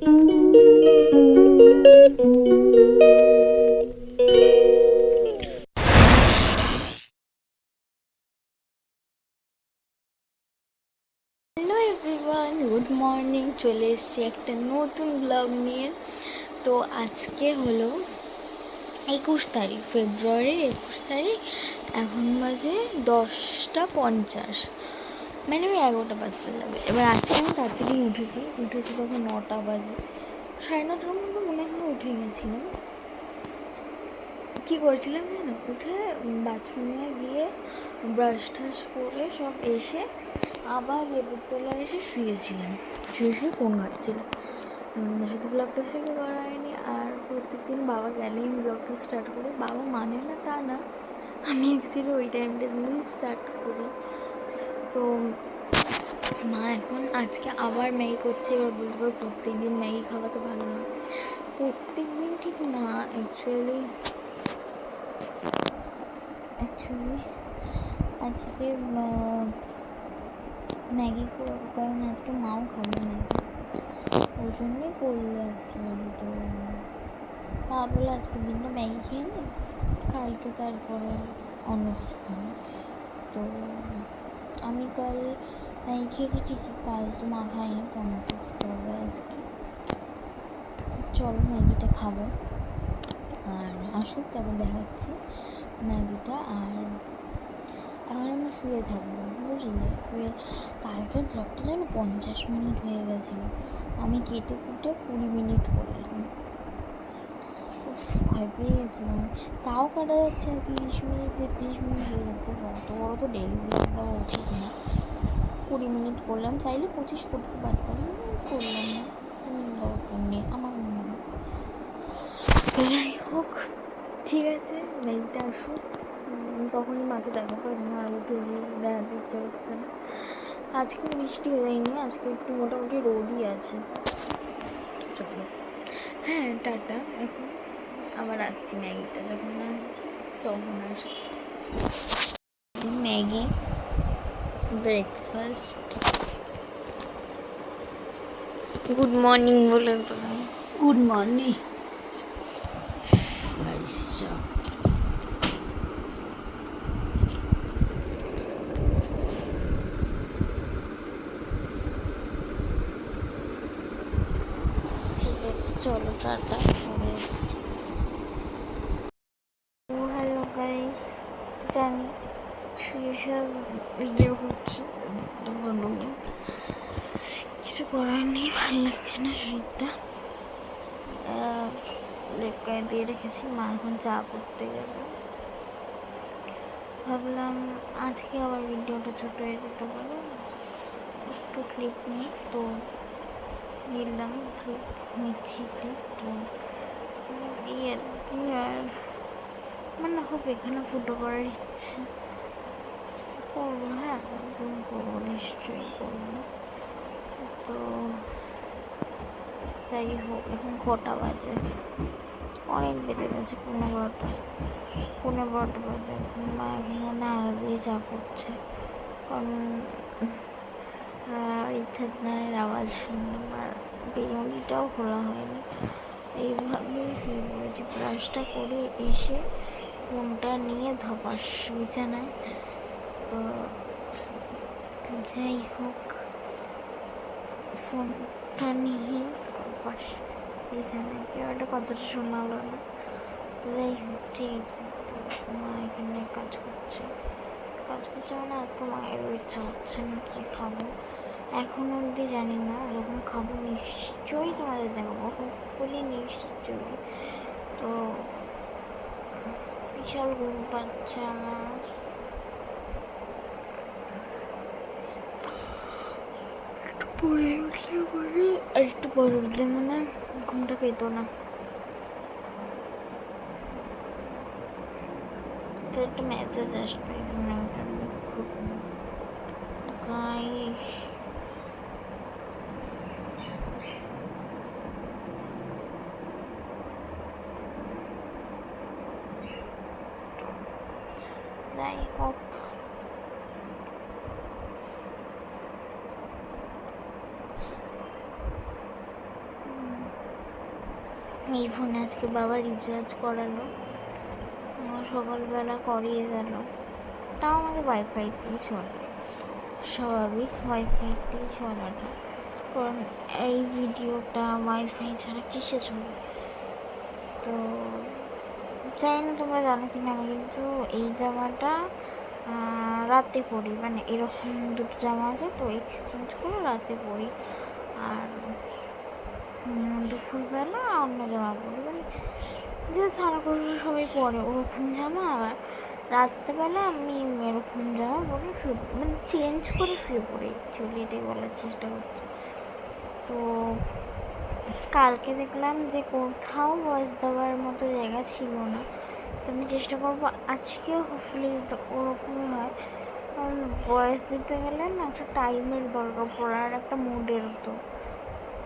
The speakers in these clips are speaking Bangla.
Hello everyone, good morning. চলে এসেছি একটা নতুন ব্লগ নিয়ে। তো আজকে হলো 21 তারিখ, ফেব্রুয়ারির 21 তারিখ। এখন বাজে 10টা 50, মানে ওই 11টা বাজতে যাবে। এবার আজকে আমি তাড়াতাড়ি উঠেছি তখন 9টা বাজে, 9:30টার মধ্যে মনে হয় উঠে গেছিলাম। কী করছিলাম জানো, উঠে বাথরুমে গিয়ে ব্রাশ টাশ করে সব এসে আবার লেবুর তলায় এসে শুয়ে ফোন ঘাটছিলাম। শুধু ব্লগটা শুরু করা হয়নি। আর প্রত্যেকদিন বাবা গেলেই আমি ব্লগটা স্টার্ট করি। বাবা মানে না তা না, আমি অ্যাকচুয়ালি ওই টাইমটা দিয়েই স্টার্ট করি। তো মা এখন আজকে আবার ম্যাগি করছে। এবার বলতে পারো প্রত্যেক দিন ম্যাগি খাওয়া তো ভালো না। প্রত্যেক দিন ঠিক না, অ্যাকচুয়ালি আজকে ম্যাগি, কারণ আজকে মাও খাবে ম্যাগি, ওই জন্যই করলো অ্যাকচুয়ালি। তো মা বলে আজকের দিনটা ম্যাগি খেয়ে নে, কালকে তারপরে অন্য কিছু খাবে। তো আমি কাল ম্যাগি খেয়েছি ঠিকই, কাল তো মা খায়নি, তো আমাকে খেতে হবে আজকে। চলো ম্যাগিটা খাবো, আর আসুক তারপর দেখাচ্ছি ম্যাগিটা। আর এখন আমি শুয়ে থাকবো, বুঝলে। কালকের ব্লগটা যেন 50 মিনিট হয়ে গেছিলো, আমি কেটে কুটে 20 মিনিট করলাম। ভয় পেয়ে গেছিলাম, তাও কাটা যাচ্ছে না। 30 মিনিট 33 মিনিট হয়ে যাচ্ছে। অত বড় তো ডেলি ব্লগ দেওয়া উচিত না। 20 মিনিট করলাম, চাইলে 25 করতে পারতাম, করলাম না, দরকার নেই আমার মনে হয়। যাই হোক, ঠিক আছে, মেঘটা আসুক, তখনই মাকে দেখা পারি না, আর উঠে গিয়ে দেখাতে ইচ্ছা করছে না। আজকে বৃষ্টি হয়নি, আজকে একটু মোটামুটি রোদই আছে। চলো, হ্যাঁ, টাটা। এখন আবার আসছি, ম্যাগিটা যখন আসছি তখন আসছি। Maggi breakfast. গুড মর্নিং বলে তো। Good morning. ঠিক আছে, চলো টাটা। ও হ্যালো গাইস, জানি শুয়ে ভিডিও করছি, কিছু করার নেই, ভালো লাগছে না শরীরটা। লেপ গায়ে দিয়ে রেখেছি, মা এখন চা করতে যাবে। ভাবলাম আজকে আবার ভিডিওটা ছোট হয়ে যেতে পারে, একটু ক্লিপ নিই, তো নিলাম, নিচ্ছি ক্লিপ। তো এই আর কি, আর মানে খুব এখানে ফুটো করার ইচ্ছে করবো। হ্যাঁ, একদম করবো, নিশ্চয়ই করবো। তো যাই হোক, এখন কটা বাজে, অনেক বেজে গেছে, 12:15 বাজে। এখন মা এখন মনে আগে দিয়ে চা করছে, কারণ ইথানের আওয়াজ শুনলাম, আর বেরোনিটাও খোলা হয়নি। এইভাবে শুয়ে পড়েছি, ব্রাশটা করে এসে ফোনটা নিয়ে ধপাস বিছানায়। তো যাই হোক, ফোনটা নিয়ে ধপাস বিছানায়, কেউ একটা কথাটা শোনালো না। তো যাই হোক, ঠিক আছে। তো মা এখানে কাজ করছে, মানে আজকে মায়েরও ইচ্ছা হচ্ছে না কি খাবো, এখন অবধি জানি না। যখন খাবো নিশ্চয়ই তোমাদের দেখাবো, হোপফুলি নিশ্চয়ই। তো বিশাল ঘুম পাচ্ছে আমার। আর একটু পরে উঠলে মানে ঘুমটা পেতো না। তো একটা মেসেজ আসবে গাইস, যাই হোক, এই ফোনে আজকে বাবা রিচার্জ করালো, আমার সকালবেলা করিয়ে গেল। তাও আমাদের ওয়াইফাইতেই চলে, স্বাভাবিক ওয়াইফাইতেই চলাটা, কারণ এই ভিডিওটা ওয়াইফাই ছাড়া কিসে চলবে। তো জানি না তোমরা জানো কি না, আমি কিন্তু এই জামাটা রাতে পরি, মানে এরকম দুটো জামা আছে তো এক্সচেঞ্জ করে রাতে পরি, আর দুপুরবেলা অন্য জামা পরি, মানে যে সারা করে সবাই পরে ওরকম জামা। আবার রাত্রেবেলা আমি এরকম জামা পরে শুয়ে, মানে চেঞ্জ করে শুয়ে পড়ি, অ্যাকচুয়ালি এটাই বলার চেষ্টা করছি। তো কালকে দেখলাম যে কোথাও ভয়েস দেওয়ার মতো জায়গা ছিল না, তো আমি চেষ্টা করবো আজকেও হোপফুলি যাতে ওরকমই হয়। কারণ ভয়েস দিতে গেলে না একটা টাইমের দরকার পড়ে, আর একটা মুডের, তো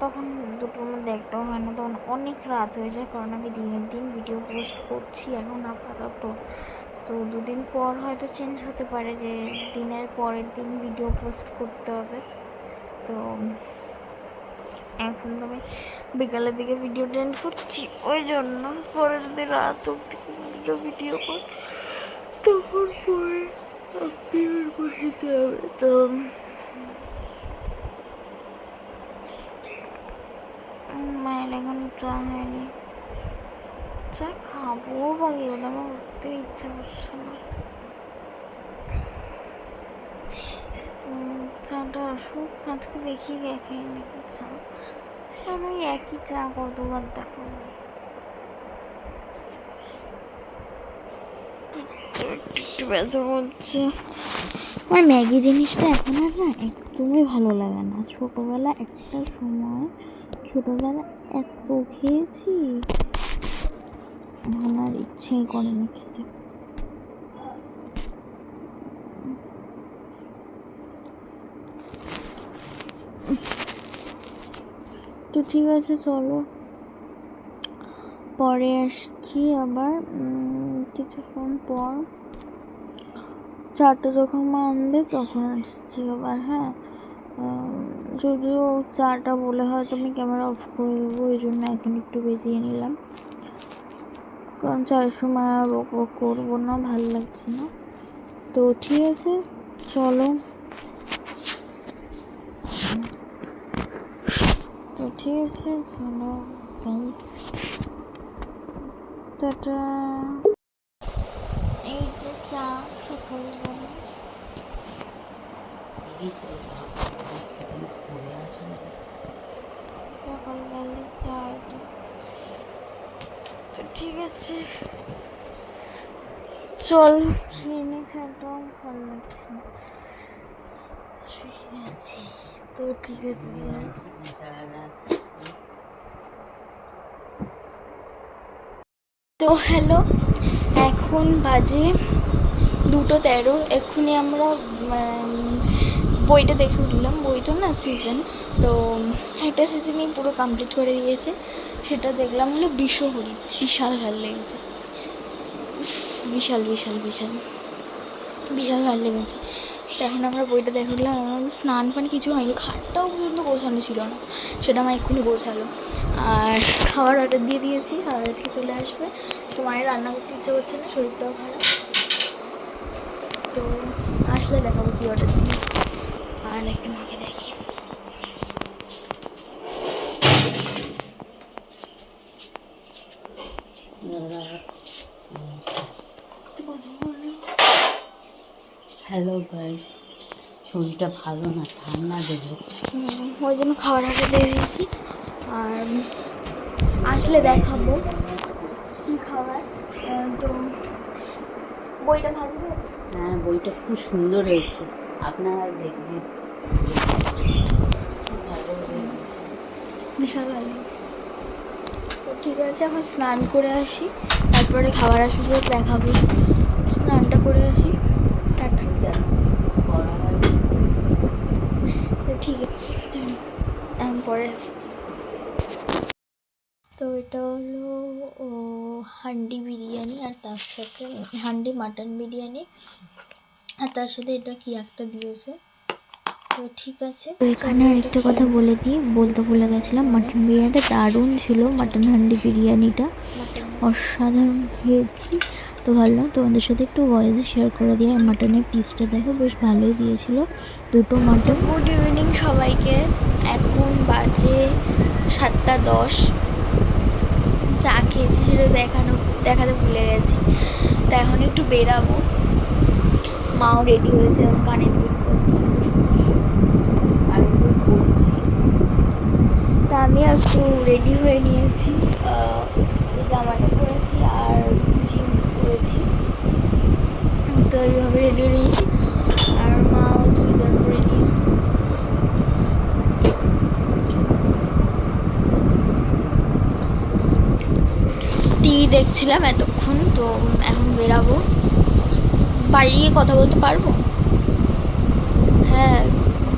তখন দুটোর মধ্যে একটাও হয় না, তখন অনেক রাত হয়ে যায়। কারণ আমি দিনের দিন ভিডিও পোস্ট করছি এখন আপাতত, তো দুদিন পর হয়তো চেঞ্জ হতে পারে যে দিনের পরের দিন ভিডিও পোস্ট করতে হবে। তো এখন তো আমি বিকালের দিকে ভিডিও এডিট করছি, ওই জন্য পরে যদি রাত অব্দি ভিডিও কর তখন পরে বসতে হবে। তো মায়ের এখন চা হয়নি, চা খাবো বা গেলে আমার উঠতে ইচ্ছা করছে না। চাটা আসুক, আজকে দেখি দেখাই নাকি চা, কারণ ওই একই চা কতবার দেখো। একটু ব্যথা করছে। আমার ম্যাগি জিনিসটা এখন আর না একদমই ভালো লাগে না। ছোটোবেলা একটা সময় ছোটোবেলা এত খেয়েছি, এখন আর ইচ্ছেই করে না খেতে। তো ঠিক আছে, চলো পরে আসছি আবার কিছুক্ষণ পর, চাটা যখন মা আনবে তখন আসছি আবার। হ্যাঁ, যদিও চাটা বলে হয়তো আমি ক্যামেরা অফ করে দেবো, ওই জন্য এখন একটু বেজিয়ে নিলাম, কারণ চায়ের সময় আর বক বক করবো না, ভালো লাগছে না। তো ঠিক আছে, চলো। তো ঠিক আছে, চলো গাইস, টাটা। এই যে চা সকালবেলা, সকালবেলা চা এটা। তো ঠিক আছে, চল খেয়ে নি, চাটাও ভালো লাগছে না, শুয়ে আছি। তো ঠিক আছে, তো হ্যালো, এখন বাজে 2:13। এক্ষুনি আমরা বইটা দেখে উঠলাম, বইটা না সিজন, তো একটা সিজনই পুরো কমপ্লিট করে দিয়েছে, সেটা দেখলাম হলো বিশ্বহরি। বিশাল ভালো লেগেছে, বিশাল বিশাল বিশাল বিশাল ভালো লেগেছে। এখন আমরা বইটা দেখে উঠলাম, আমাদের স্নান ফান কিছু হয়নি, খাটটাও পর্যন্ত গোছানো ছিল না, সেটা আমার এক্ষুনি গোছালো। আর খাবার অর্ডার দিয়ে দিয়েছি, খাবার আজকে চলে আসবে। তো মায়ের রান্না করতে ইচ্ছা করছে না, শরীরটাও খারাপ, তো আসলে দেখাবো কী অর্ডার দিই। আর একটু মাকে দেখি, হ্যালো গাইস, শরীরটা ভালো না, ঠান্ডা দেবে, ওই জন্য খাবার অর্ডার দিয়ে দিয়েছি। আর আসলে দেখাবো কী খাবার। তো বইটা ভালো হয়েছে? হ্যাঁ, বইটা খুব সুন্দর হয়েছে, আপনারা দেখবেন, বিশাল ভালো হয়েছে। তো ঠিক আছে, এখন স্নান করে আসি, তারপরে খাবার আসবে দেখাবো, স্নানটা করে আসি, টাটা। তো ঠিক আছে, চলো আমি পরে আসছি। তো এটা হলো হান্ডি বিরিয়ানি, আর তার সাথে হান্ডি মাটন বিরিয়ানি, আর তার সাথে এটা কি একটা দিয়েছে, তো ঠিক আছে, তো এখানে আরেকটা কথা বলতে ভুলে গেছিলাম, মাটন বিরিয়ানিটা দারুণ ছিল। মাটন হান্ডি বিরিয়ানিটা অসাধারণ খেয়েছি। তো ভাবলাম তোমাদের সাথে একটু ভয়েসে শেয়ার করে দিই। আর মাটনের পিসটা দেখো বেশ ভালোই দিয়েছিল, দুটো মাটন। গুড ইভিনিং সবাইকে। এখন বাজে 7:10। চা খেয়েছি সেটা দেখাতে ভুলে গেছি। তো এখন একটু বেরাবো। মাও রেডি হয়েছে, এখন কানের দুল করছে। তা আমি একটু রেডি হয়ে নিয়েছি, জামাটা পরেছি আর জিন্স পরেছি। তো এইভাবে রেডি হয়ে নিয়েছি, আর মাও চুড়িদার পরে নিয়েছি। টিভি দেখছিলাম এতক্ষণ, তো এখন বেরাবো। বাইরে গিয়ে কথা বলতে পারবো? হ্যাঁ,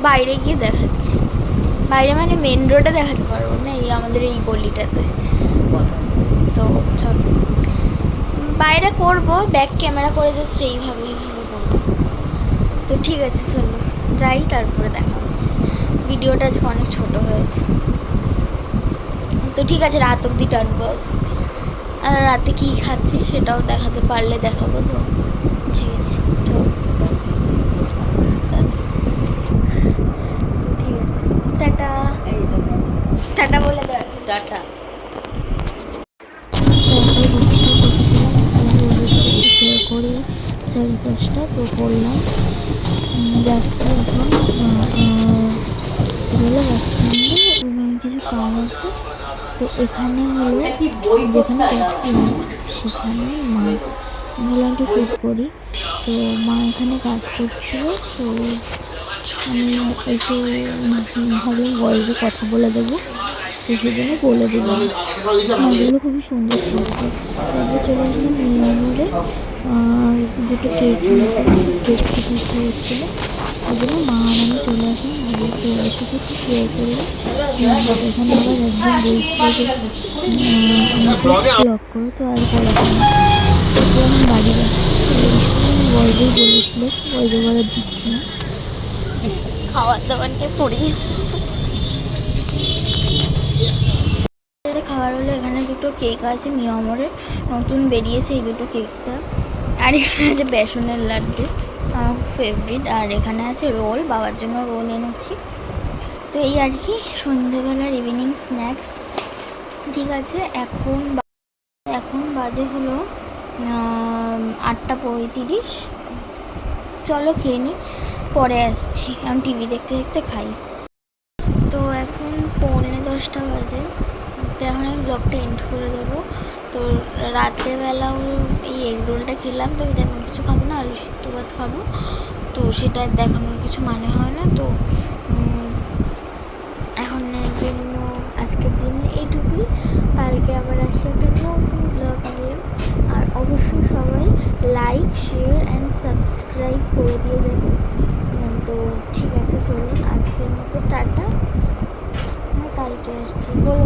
বাইরে গিয়ে দেখাচ্ছি। বাইরে মানে মেন রোডে দেখাতে পারবো না, এই আমাদের এই গলিটাতে। তো চলো বাইরে করবো, ব্যাক ক্যামেরা করে জাস্ট এইভাবে করবো। তো ঠিক আছে, চলো যাই, তারপরে দেখা হচ্ছে। ভিডিওটা আজকে অনেক ছোটো হয়েছে। তো ঠিক আছে, রাত অবধি টানবো। আর রাতে কী খাচ্ছি সেটাও দেখাতে পারলে দেখাবো। তো ঠিক আছে, চলো। ঠিক আছে, টাটা। টাটা বলে দেয়, টাটা। শেয়ার করি চারিপাশটা, তো করলাম। যাচ্ছি এখন হলো বাস স্ট্যান্ডে, কিছু কাজ আছে। তো এখানে হলো যেখানে কাজ করলাম সেখানে মাছ ভাবলাম একটু শ্যুট করি। তো মা এখানে কাজ করছিল, তো আমি একটু ভাবলাম ভয়েসে কথা বলে দেবো, তো সেজন্য বলে দিলাম। মাছগুলো খুবই সুন্দর ছিল। তারপর চলে আসলাম মিয়ামোড়ে, দুটো কেক খেতে ইচ্ছা হচ্ছিলো, ওই জন্য মা আর আমি চলে আসলাম। আর তোমাদের সাথে একটু শেয়ার করলাম। এখানে আবার একজন বলছিল যে ব্লগ করো, তো আর করা হয় না। তারপর আমি বাড়ি যাচ্ছি। ভয়েসেই বলেছিল, ভয়েসে বলা দিচ্ছি না। খাবার দাবার নিয়ে পড়ি। খাবার হলো, এখানে দুটো কেক আছে মিয়ামরের, নতুন বেরিয়েছে এই দুটো কেকটা। আর এখানে আছে বেসনের লাড্ডু, আমার ফেভারিট। আর এখানে আছে রোল, বাবার জন্য রোল এনেছি। তো এই আর কি সন্ধেবেলার ইভিনিং স্ন্যাক্স। ঠিক আছে, এখন বাজে হলো 8:35। চলো খেয়ে নিই, পরে আসছি। আমি টিভি দেখতে দেখতে খাই। তো এখন 9:45 বাজে। তো এখন আমি ব্লগটা এন্ড করে দেবো। তো রাত্রেবেলাও এই এগ রোলটা খেলাম, তো আমি তেমন কিছু খাবো না, আলু সিদ্ধ ভাত খাবো। তো সেটা দেখানোর কিছু মানে হয় না। তো এখনের জন্য, আজকের জন্য এইটুকুই। কালকে আবার আসছে একটা নতুন ব্লগ নিয়ে। আর অবশ্যই সবাই লাইক, শেয়ার অ্যান্ড সাবস্ক্রাইব করে দিয়ে যাবে। তো ঠিক আছে, চলুন আজকের মতো টাটা। কালকে আসছি, বলে